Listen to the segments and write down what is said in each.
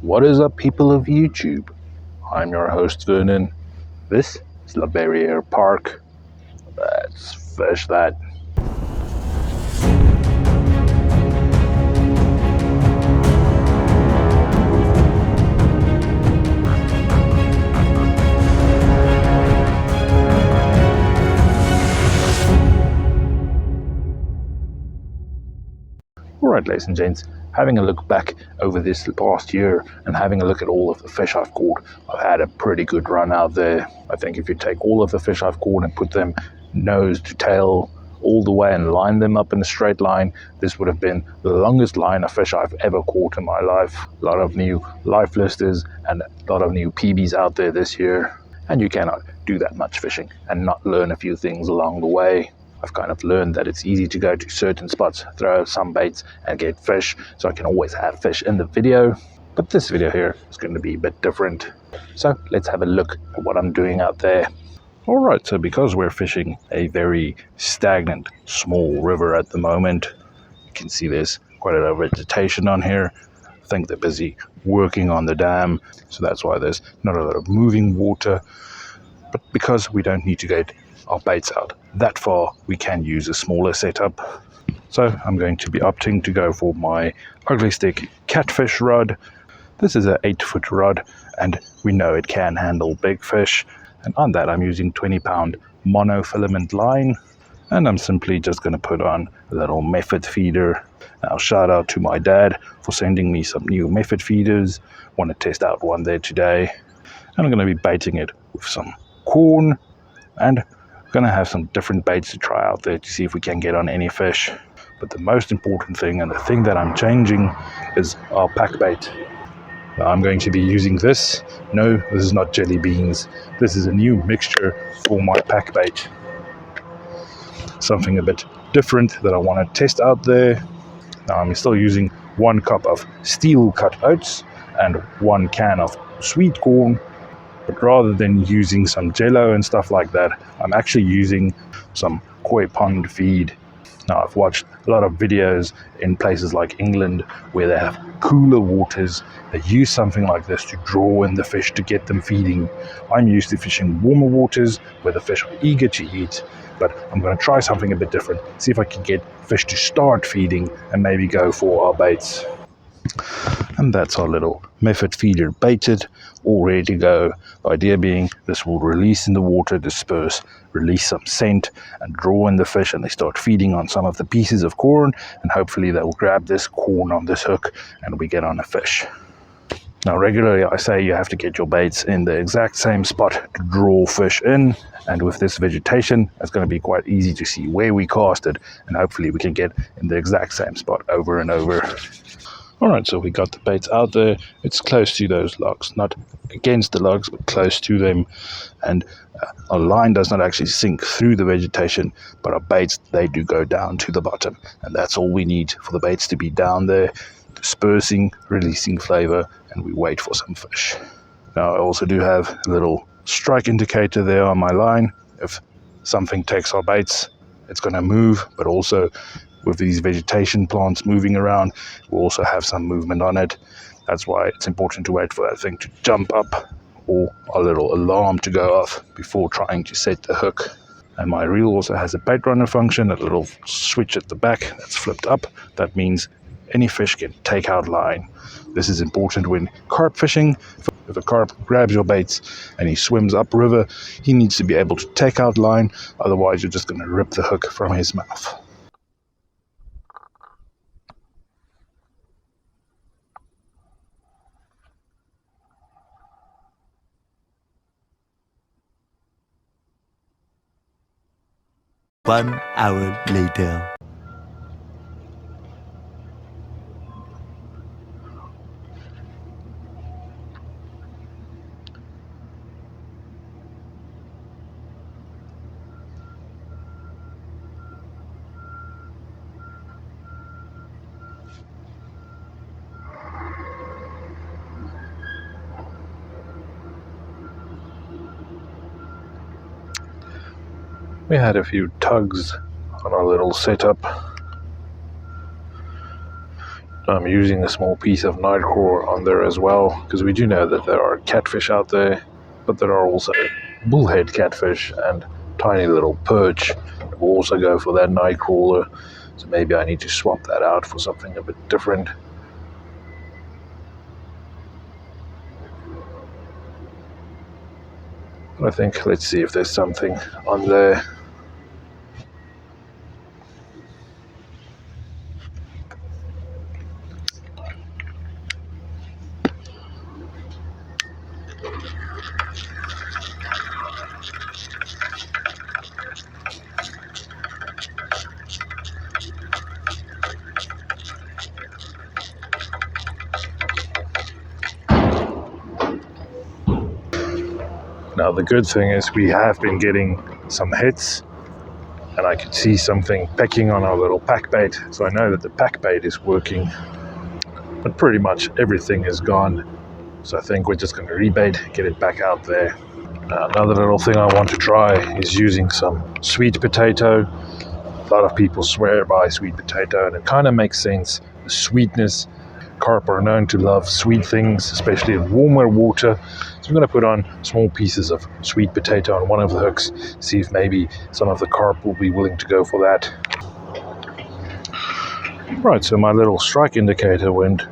What is up, people of YouTube? I'm your host Vernon. This is Barriere Park. Let's fish that. Alright, ladies and gents, having a look back over this past year and having a look at all of the fish I've caught, I've had a pretty good run out there. I think if you take all of the fish I've caught and put them nose to tail all the way and line them up in a straight line, this would have been the longest line of fish I've ever caught in my life. A lot of new life listers and a lot of new PBs out there this year, and you cannot do that much fishing and not learn a few things along the way. I've kind of learned that it's easy to go to certain spots, throw some baits and get fish, so I can always have fish in the video. But this video here is going to be a bit different. So let's have a look at what I'm doing out there. Alright, so because we're fishing a very stagnant, small river at the moment, you can see there's quite a lot of vegetation on here. I think they're busy working on the dam, so that's why there's not a lot of moving water. But because we don't need to get our baits out that far, we can use a smaller setup. So I'm going to be opting to go for my ugly stick catfish rod. This is an 8-foot rod, and we know it can handle big fish. And on that I'm using 20-pound monofilament line, and I'm simply just going to put on a little method feeder. Now shout out to my dad for sending me some new method feeders. Want to test out one there today. And I'm going to be baiting it with some corn, and going to have some different baits to try out there to see if we can get on any fish. But the most important thing, and the thing that I'm changing, is our pack bait. Now I'm going to be using this. No, this is not jelly beans. This is a new mixture for my pack bait. Something a bit different that I want to test out there. Now I'm still using 1 cup of steel cut oats and 1 can of sweet corn. But rather than using some jello and stuff like that, I'm actually using some koi pond feed. Now I've watched a lot of videos in places like England where they have cooler waters. They use something like this to draw in the fish to get them feeding. I'm used to fishing warmer waters where the fish are eager to eat, but I'm going to try something a bit different, see if I can get fish to start feeding and maybe go for our baits. And that's our little method feeder baited, all ready to go. The idea being this will release in the water, disperse, release some scent and draw in the fish, and they start feeding on some of the pieces of corn, and hopefully they will grab this corn on this hook and we get on a fish. Now regularly I say you have to get your baits in the exact same spot to draw fish in, and with this vegetation it's going to be quite easy to see where we cast it, and hopefully we can get in the exact same spot over and over. Alright, so we got the baits out there. It's close to those logs, not against the logs, but close to them. And our line does not actually sink through the vegetation, but our baits, they do go down to the bottom. And that's all we need for the baits to be down there, dispersing, releasing flavor, and we wait for some fish. Now I also do have a little strike indicator there on my line. If something takes our baits, it's going to move, but also with these vegetation plants moving around, we'll also have some movement on it. That's why it's important to wait for that thing to jump up or a little alarm to go off before trying to set the hook. And my reel also has a bait runner function, a little switch at the back that's flipped up. That means any fish can take out line. This is important when carp fishing. If a carp grabs your baits and he swims upriver, he needs to be able to take out line, otherwise you're just going to rip the hook from his mouth. One hour later. We had a few tugs on our little setup. I'm using a small piece of nightcrawler on there as well, because we do know that there are catfish out there, but there are also bullhead catfish and tiny little perch that will also go for that nightcrawler. So maybe I need to swap that out for something a bit different. But I think, let's see if there's something on there. Now the good thing is we have been getting some hits, and I could see something pecking on our little pack bait, so I know that the pack bait is working, but pretty much everything is gone. So I think we're just going to rebait, get it back out there. Another little thing I want to try is using some sweet potato. A lot of people swear by sweet potato, and it kind of makes sense. The sweetness, carp are known to love sweet things, especially in warmer water. So I'm going to put on small pieces of sweet potato on one of the hooks, see if maybe some of the carp will be willing to go for that. Right, so my little strike indicator went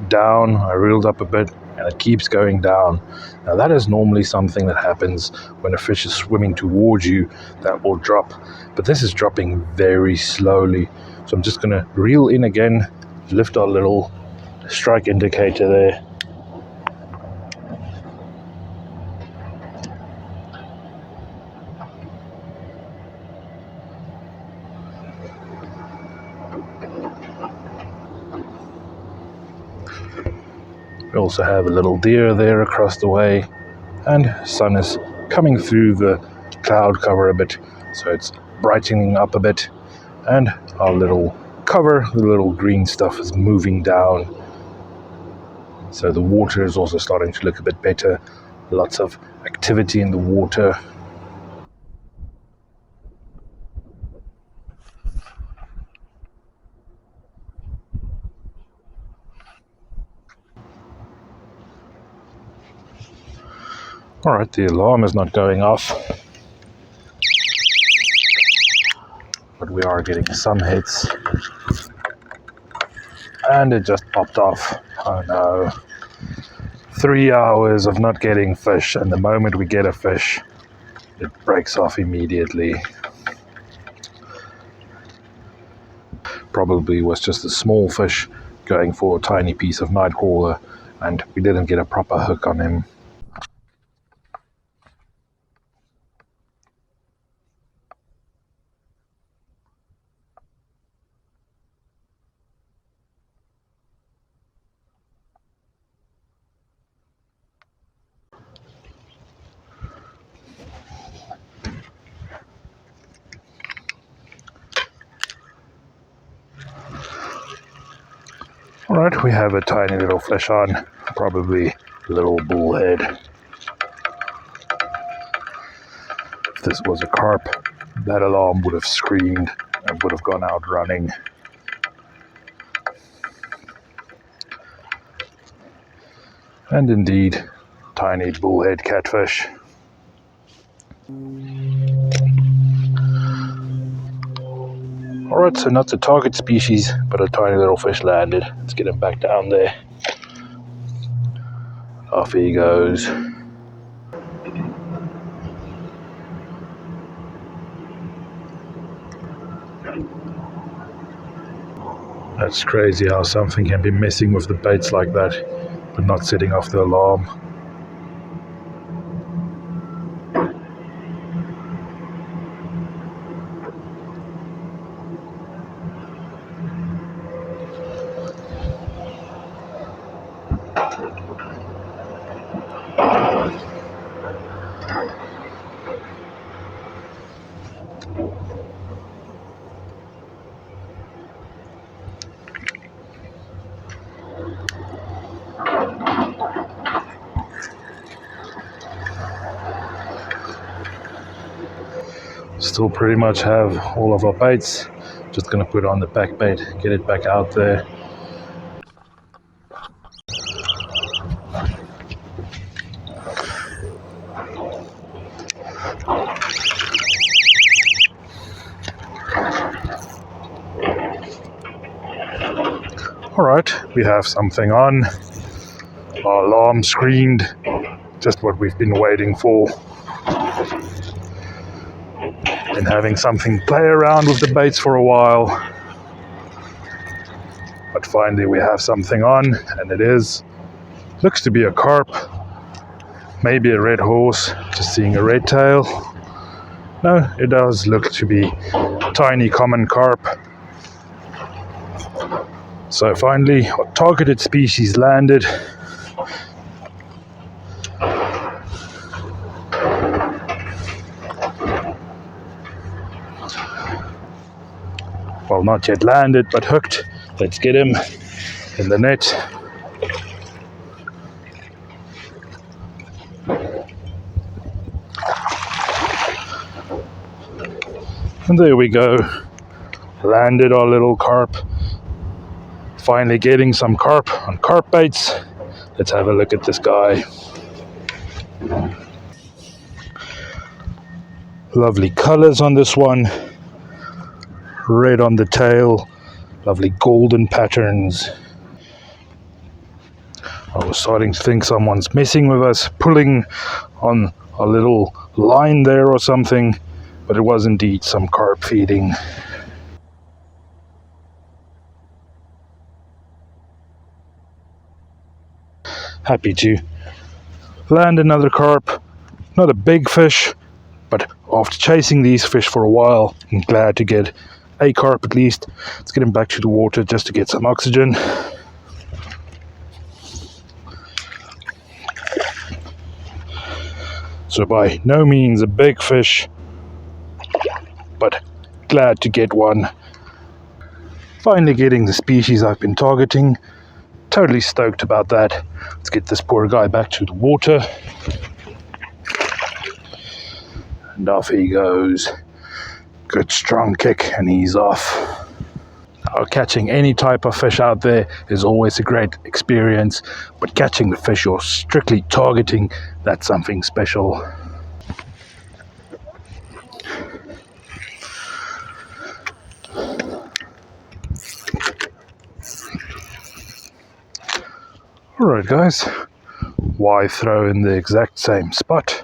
down. I reeled up a bit, and it keeps going down. Now that is normally something that happens when a fish is swimming towards you, that will drop. But this is dropping very slowly. So I'm just going to reel in again, lift our little strike indicator there. We also have a little deer there across the way, and sun is coming through the cloud cover a bit, so it's brightening up a bit, and our little cover, the little green stuff, is moving down. So the water is also starting to look a bit better. Lots of activity in the water. Alright, the alarm is not going off, but we are getting some hits. And it just popped off. Oh no. 3 hours of not getting fish, and the moment we get a fish, it breaks off immediately. Probably was just a small fish going for a tiny piece of nightcrawler, and we didn't get a proper hook on him. Alright, we have a tiny little fish on, probably a little bullhead. If this was a carp, that alarm would have screamed and would have gone out running. And indeed, tiny bullhead catfish. Alright, so not the target species, but a tiny little fish landed. Let's get him back down there. Off he goes. That's crazy how something can be messing with the baits like that, but not setting off the alarm. Still pretty much have all of our baits. Just going to put on the back bait, get it back out there. Alright, we have something on. Our alarm screened. Just what we've been waiting for. Been having something play around with the baits for a while. But finally we have something on, and it looks to be a carp. Maybe a red horse, just seeing a red tail. No, it does look to be tiny common carp. So finally, our targeted species landed. Well, not yet landed, but hooked. Let's get him in the net. And there we go. Landed our little carp. Finally getting some carp on carp baits. Let's have a look at this guy. Lovely colors on this one. Red on the tail. Lovely golden patterns. I was starting to think someone's messing with us, pulling on a little line there or something, but it was indeed some carp feeding. Happy to land another carp. Not a big fish, but after chasing these fish for a while, I'm glad to get a carp at least. Let's get him back to the water just to get some oxygen. So by no means a big fish, but glad to get one. Finally getting the species I've been targeting. Totally stoked about that. Let's get this poor guy back to the water. And off he goes. Good strong kick and he's off. Now, catching any type of fish out there is always a great experience, but catching the fish you're strictly targeting, that's something special. Alright guys, why throw in the exact same spot?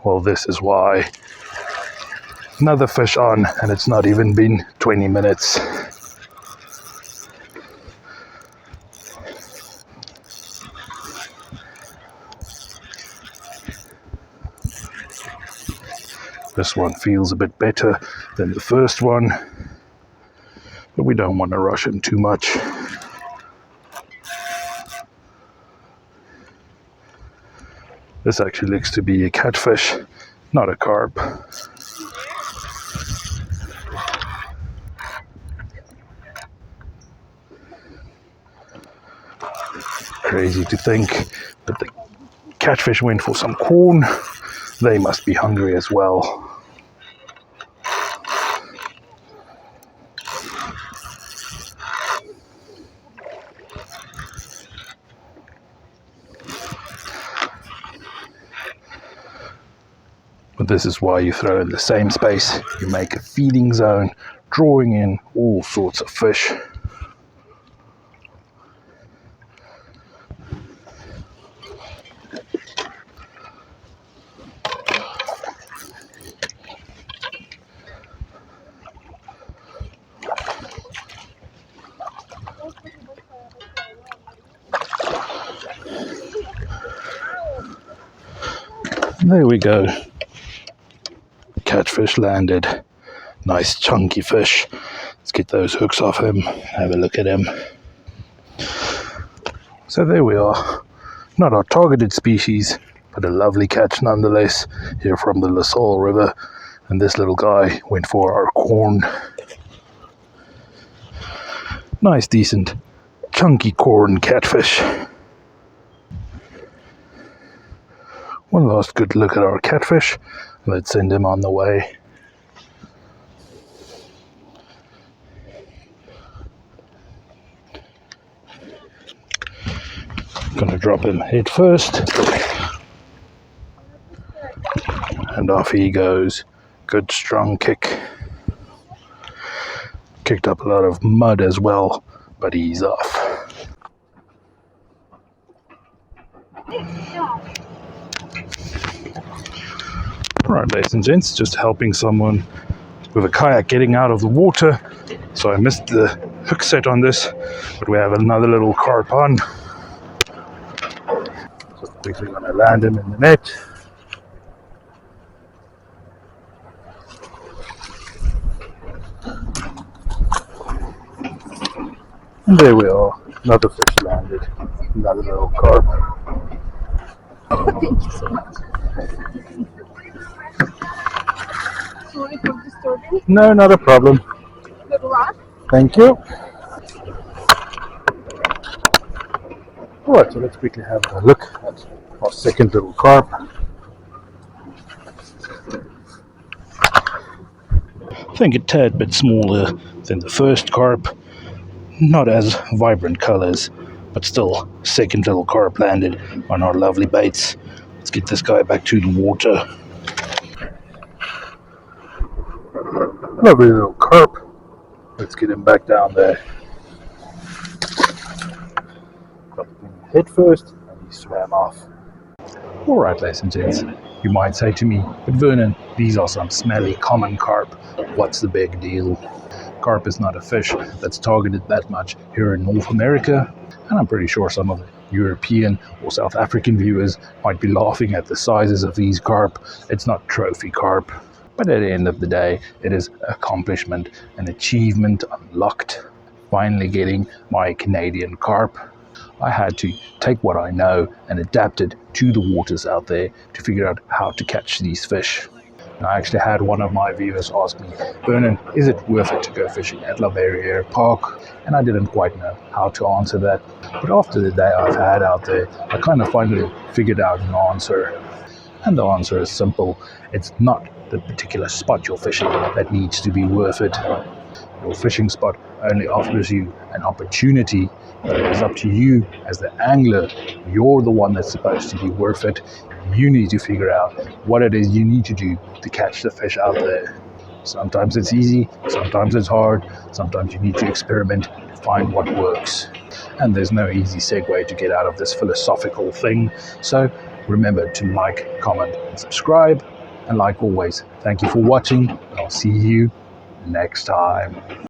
Well, this is why. Another fish on, and it's not even been 20 minutes. This one feels a bit better than the first one, but we don't want to rush him too much. This actually looks to be a catfish, not a carp. Crazy to think that the catfish went for some corn. They must be hungry as well. But this is why you throw in the same space. You make a feeding zone, drawing in all sorts of fish. There we go. Catfish landed. Nice chunky fish. Let's get those hooks off him. Have a look at him. So there we are. Not our targeted species, but a lovely catch nonetheless here from the La Salle River. And this little guy went for our corn. Nice, decent, chunky corn catfish. One last good look at our catfish. Let's send him on the way. Gonna drop him head first. And off he goes. Good strong kick. Kicked up a lot of mud as well, but he's off. Alright, ladies and gents, just helping someone with a kayak getting out of the water. So I missed the hook set on this, but we have another little carp on. Just quickly going to land him in the net. And there we are, another fish landed, another little carp. Thank you so much. Sorry for disturbing. No, not a problem. Good luck. Thank you. Alright, so let's quickly have a look at our second little carp. I think a tad bit smaller than the first carp. Not as vibrant colors, but still second little carp landed on our lovely baits. Let's get this guy back to the water. Lovely little carp. Let's get him back down there. Got him head first, and he swam off. Alright, ladies and gents, you might say to me, but Vernon, these are some smelly common carp. What's the big deal? Carp is not a fish that's targeted that much here in North America, and I'm pretty sure some of the European or South African viewers might be laughing at the sizes of these carp. It's not trophy carp, but at the end of the day, it is accomplishment, an achievement unlocked. Finally getting my Canadian carp. I had to take what I know and adapt it to the waters out there to figure out how to catch these fish. I actually had one of my viewers ask me, Vernon, is it worth it to go fishing at Barriere Park? And I didn't quite know how to answer that. But after the day I've had out there, I kind of finally figured out an answer. And the answer is simple. It's not the particular spot you're fishing that needs to be worth it. Your fishing spot only offers you an opportunity, but it is up to you as the angler. You're the one that's supposed to be worth it. You need to figure out what it is you need to do to catch the fish out there. Sometimes it's easy, sometimes it's hard, sometimes you need to experiment to find what works. And there's no easy segue to get out of this philosophical thing. So remember to like, comment, and subscribe. And like always, thank you for watching, and I'll see you next time.